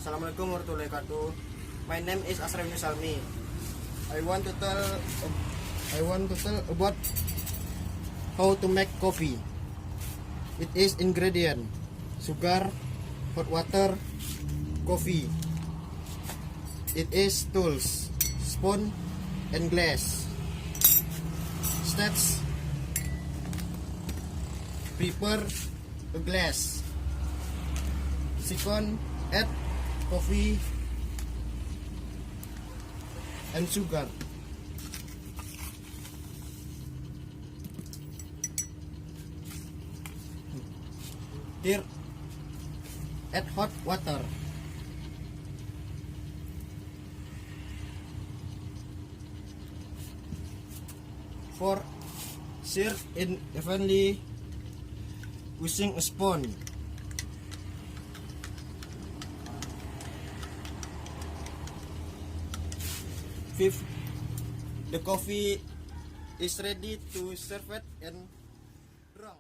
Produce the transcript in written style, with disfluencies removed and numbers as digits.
Assalamualaikum warahmatullahi wabarakatuh. My name is Asraf Salmi. I want to tell about how to make coffee. It is ingredient: sugar, hot water, coffee. It is tools: spoon and glass. Steps: prepare a glass. Second, add coffee and sugar. Third, add hot water. Fourth, serve in evenly using a spoon. Fifth, the coffee is ready to serve it and drink.